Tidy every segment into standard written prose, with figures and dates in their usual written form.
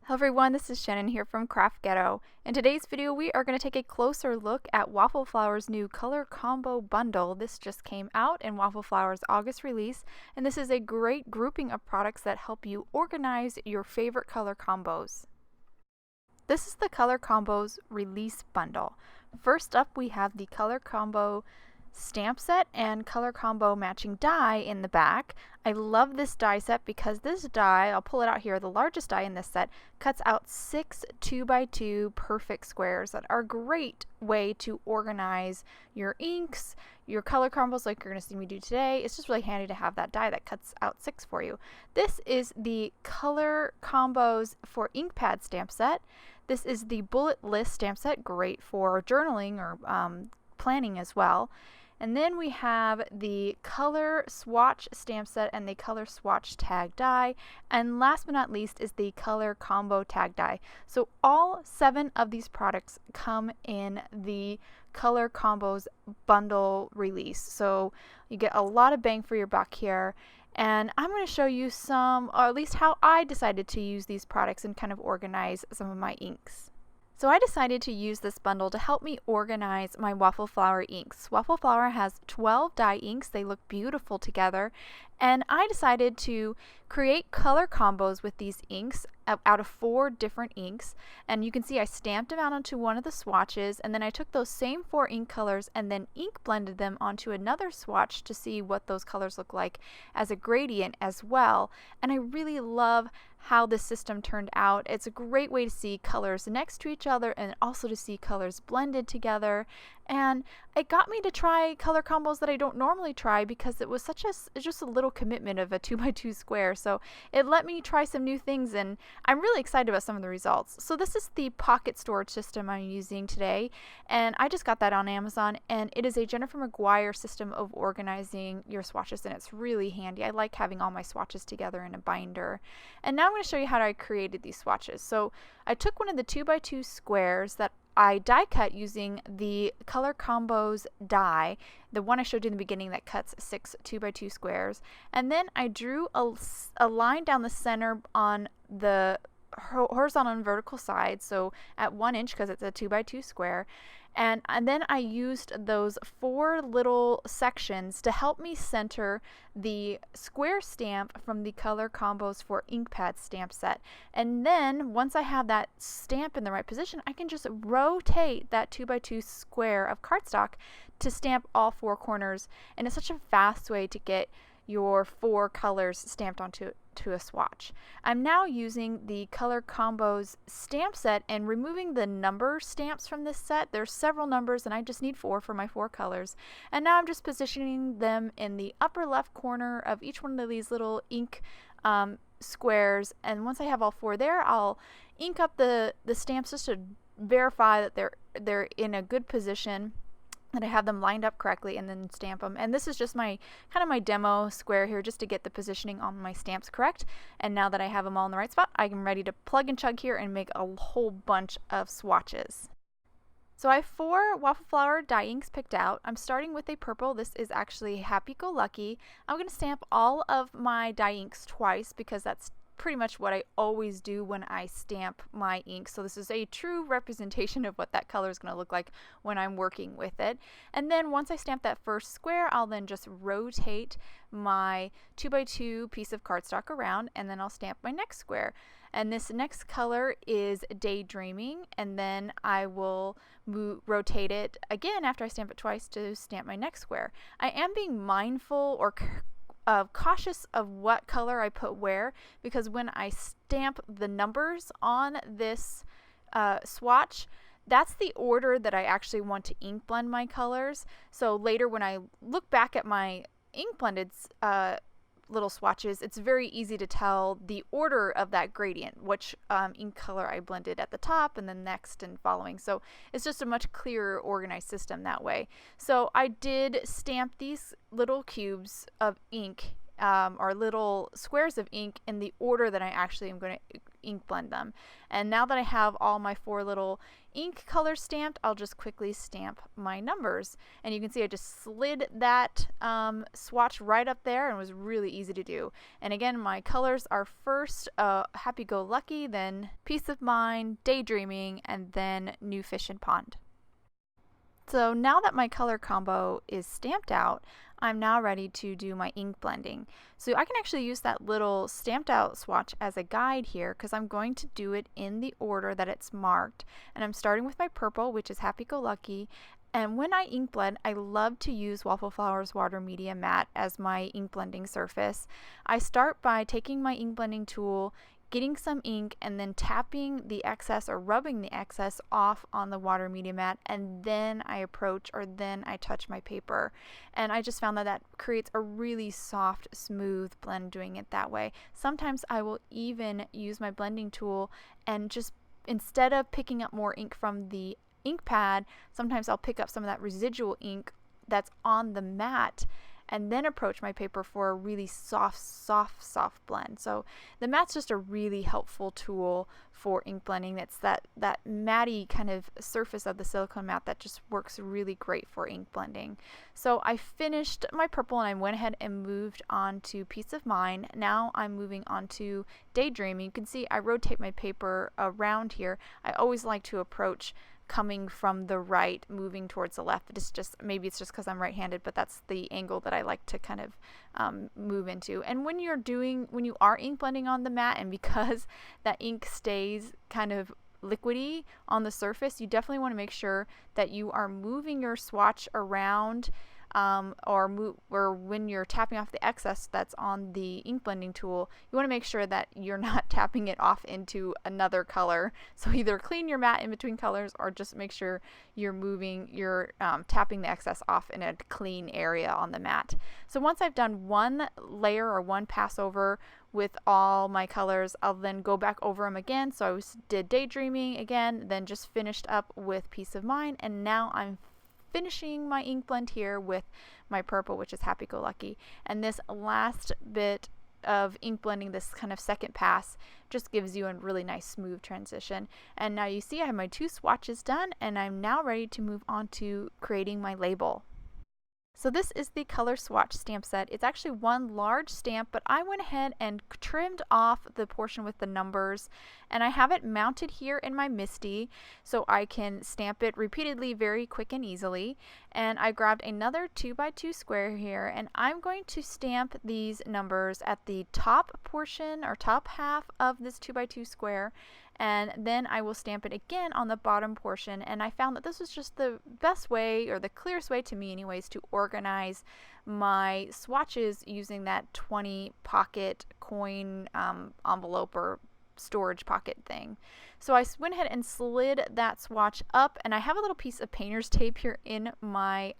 Hello everyone, this is Shannon here from Craft Ghetto. In today's video we are going to take a closer look at Waffle Flower's new color combo bundle. This just came out in Waffle Flower's August release, and this is a great grouping of products that help you organize your favorite color combos. This is the Color Combos release bundle. First up we have the Color Combo stamp set and color combo matching die in the back. I love this die set because this die, I'll pull it out here, the largest die in this set, cuts out 6 2x2 perfect squares that are a great way to organize your inks, your color combos like you're going to see me do today. It's just really handy to have that die that cuts out 6 for you. This is the Color Combos for Inkpad stamp set. This is the bullet list stamp set, great for journaling or planning as well. And then we have the Color Swatch stamp set and the Color Swatch Tag Die. And last but not least is the Color Combo Tag Die. So all 7 of these products come in the Color Combos bundle release. So you get a lot of bang for your buck here. And I'm going to show you some, or at least how I decided to use these products and kind of organize some of my inks. So I decided to use this bundle to help me organize my Waffle Flower inks. Waffle Flower has 12 dye inks. They look beautiful together. And I decided to create color combos with these inks out of 4 different inks. And you can see I stamped them out onto one of the swatches, and then I took those same 4 ink colors and then ink blended them onto another swatch to see what those colors look like as a gradient as well. And I really love how this system turned out. It's a great way to see colors next to each other and also to see colors blended together. And it got me to try color combos that I don't normally try because it was just a little commitment of a 2x2 square. So it let me try some new things, and I'm really excited about some of the results. So this is the pocket storage system I'm using today, and I just got that on Amazon, and it is a Jennifer McGuire system of organizing your swatches, and it's really handy. I like having all my swatches together in a binder. And now I'm going to show you how I created these swatches. So I took one of the 2x2 squares that I die cut using the Color Combos die, the one I showed you in the beginning that cuts 6 2x2 squares, and then I drew a line down the center on the horizontal and vertical side, so at 1 inch because it's a 2x2 square. And then I used those 4 little sections to help me center the square stamp from the Color Combos for Inkpads stamp set. And then once I have that stamp in the right position, I can just rotate that 2x2 square of cardstock to stamp all 4 corners. And it's such a fast way to get your 4 colors stamped onto a swatch. I'm now using the Color Combos stamp set and removing the number stamps from this set. There's several numbers and I just need 4 for my 4 colors. And now I'm just positioning them in the upper left corner of each one of these little ink squares. And once I have all 4 there, I'll ink up the stamps just to verify that they're in a good position, that I have them lined up correctly, and then stamp them. And this is just my kind of my demo square here just to get the positioning on my stamps correct. And now that I have them all in the right spot, I'm ready to plug and chug here and make a whole bunch of swatches. So I have 4 Waffle Flower die inks picked out. I'm starting with a purple. This is actually Happy Go Lucky. I'm going to stamp all of my die inks twice because that's pretty much what I always do when I stamp my ink. So this is a true representation of what that color is going to look like when I'm working with it. And then once I stamp that first square, I'll then just rotate my 2x2 piece of cardstock around, and then I'll stamp my next square. And this next color is Daydreaming, and then I will rotate it again after I stamp it twice to stamp my next square. I am being mindful or cautious of what color I put where, because when I stamp the numbers on this swatch, that's the order that I actually want to ink blend my colors. So later when I look back at my ink blended little swatches, it's very easy to tell the order of that gradient, which ink color I blended at the top and then next and following. So it's just a much clearer organized system that way. So I did stamp these little cubes of ink or little squares of ink in the order that I actually am going to ink blend them. And now that I have all my 4 little ink colors stamped, I'll just quickly stamp my numbers. And you can see I just slid that swatch right up there, and it was really easy to do. And again, my colors are first Happy Go Lucky, then Peace of Mind, Daydreaming, and then New Fish and Pond. So now that my color combo is stamped out, I'm now ready to do my ink blending. So I can actually use that little stamped out swatch as a guide here, because I'm going to do it in the order that it's marked. And I'm starting with my purple, which is Happy Go Lucky. And when I ink blend, I love to use Waffle Flower's Water Media Matte as my ink blending surface. I start by taking my ink blending tool, getting some ink, and then tapping the excess or rubbing the excess off on the water media mat, and then I approach, or then I touch my paper. And I just found that that creates a really soft, smooth blend doing it that way. Sometimes I will even use my blending tool and just, instead of picking up more ink from the ink pad, sometimes I'll pick up some of that residual ink that's on the mat and then approach my paper for a really soft blend. So the mat's just a really helpful tool for ink blending. That's that matty kind of surface of the silicone mat that just works really great for ink blending. So I finished my purple and I went ahead and moved on to Peace of Mind. Now I'm moving on to Daydreaming. You can see I rotate my paper around here. I always like to approach coming from the right, moving towards the left. It's just, maybe it's just because I'm right-handed, but that's the angle that I like to kind of move into. And when you are ink blending on the mat, and because that ink stays kind of liquidy on the surface, you definitely want to make sure that you are moving your swatch around, or when you're tapping off the excess that's on the ink blending tool, you want to make sure that you're not tapping it off into another color. So either clean your mat in between colors, or just make sure you're tapping the excess off in a clean area on the mat. So once I've done one layer or one pass over with all my colors, I'll then go back over them again. So I did Daydreaming again, then just finished up with Peace of Mind, and now I'm finishing my ink blend here with my purple, which is Happy Go Lucky. And this last bit of ink blending, this kind of second pass, just gives you a really nice smooth transition. And now you see I have my 2 swatches done, and I'm now ready to move on to creating my label. So this is the color swatch stamp set. It's actually one large stamp, but I went ahead and trimmed off the portion with the numbers, and I have it mounted here in my MISTI so I can stamp it repeatedly very quick and easily. And I grabbed another 2x2 square here, and I'm going to stamp these numbers at the top portion or top half of this 2x2 square, and then I will stamp it again on the bottom portion. And I found that this was just the best way, or the clearest way to me anyways, to organize my swatches using that 20 pocket coin envelope or storage pocket thing. So I went ahead and slid that swatch up, and I have a little piece of painter's tape here in my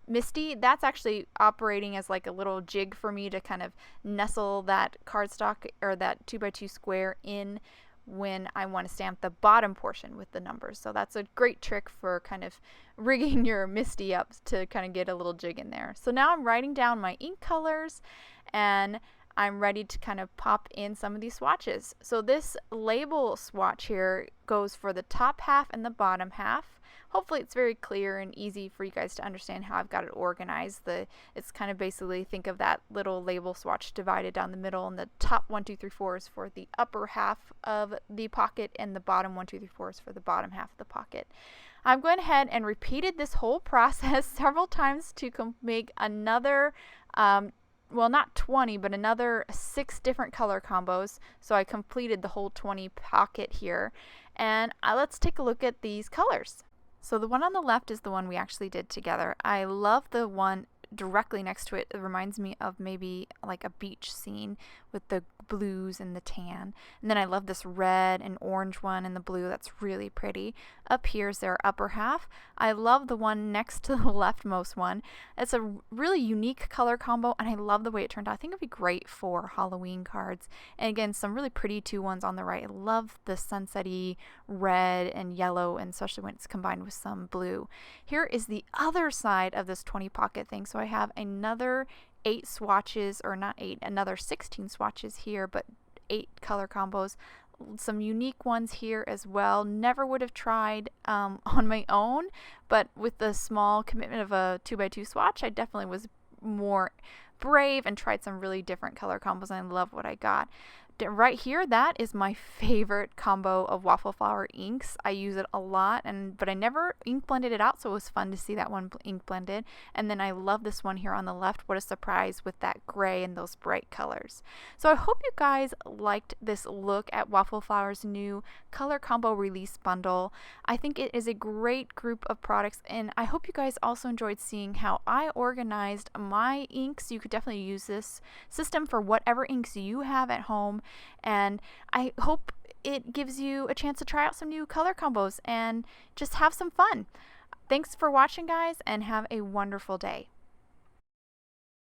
MISTI. That's actually operating as like a little jig for me to kind of nestle that cardstock or that 2x2 square in when I want to stamp the bottom portion with the numbers. So that's a great trick for kind of rigging your MISTI up to kind of get a little jig in there. So now I'm writing down my ink colors, and I'm ready to kind of pop in some of these swatches. So this label swatch here goes for the top half and the bottom half. Hopefully it's very clear and easy for you guys to understand how I've got it organized. It's kind of basically, think of that little label swatch divided down the middle, and the top 1, 2, 3, 4 is for the upper half of the pocket, and the bottom 1, 2, 3, 4 is for the bottom half of the pocket. I'm going ahead and repeated this whole process several times to make another well, not 20, but another 6 different color combos. So I completed the whole 20 pocket here. And let's take a look at these colors. So the one on the left is the one we actually did together. I love the one directly next to it. It reminds me of maybe like a beach scene with the blues and the tan. And then I love this red and orange one and the blue. That's really pretty. Up here is their upper half. I love the one next to the leftmost one. It's a really unique color combo, and I love the way it turned out. I think it'd be great for Halloween cards. And again, some really pretty 2 ones on the right. I love the sunsetty red and yellow, and especially when it's combined with some blue. Here is the other side of this 20 pocket thing. So I have another 8 swatches, or not 8, another 16 swatches here, but 8 color combos. Some unique ones here as well. Never would have tried on my own, but with the small commitment of a 2x2 swatch, I definitely was more brave and tried some really different color combos, and I love what I got. Right here, that is my favorite combo of Waffle Flower inks. I use it a lot, but I never ink blended it out, so it was fun to see that one ink blended. And then I love this one here on the left. What a surprise with that gray and those bright colors. So I hope you guys liked this look at Waffle Flower's new color combo release bundle. I think it is a great group of products, and I hope you guys also enjoyed seeing how I organized my inks. You could definitely use this system for whatever inks you have at home. And I hope it gives you a chance to try out some new color combos and just have some fun. Thanks for watching, guys, and have a wonderful day.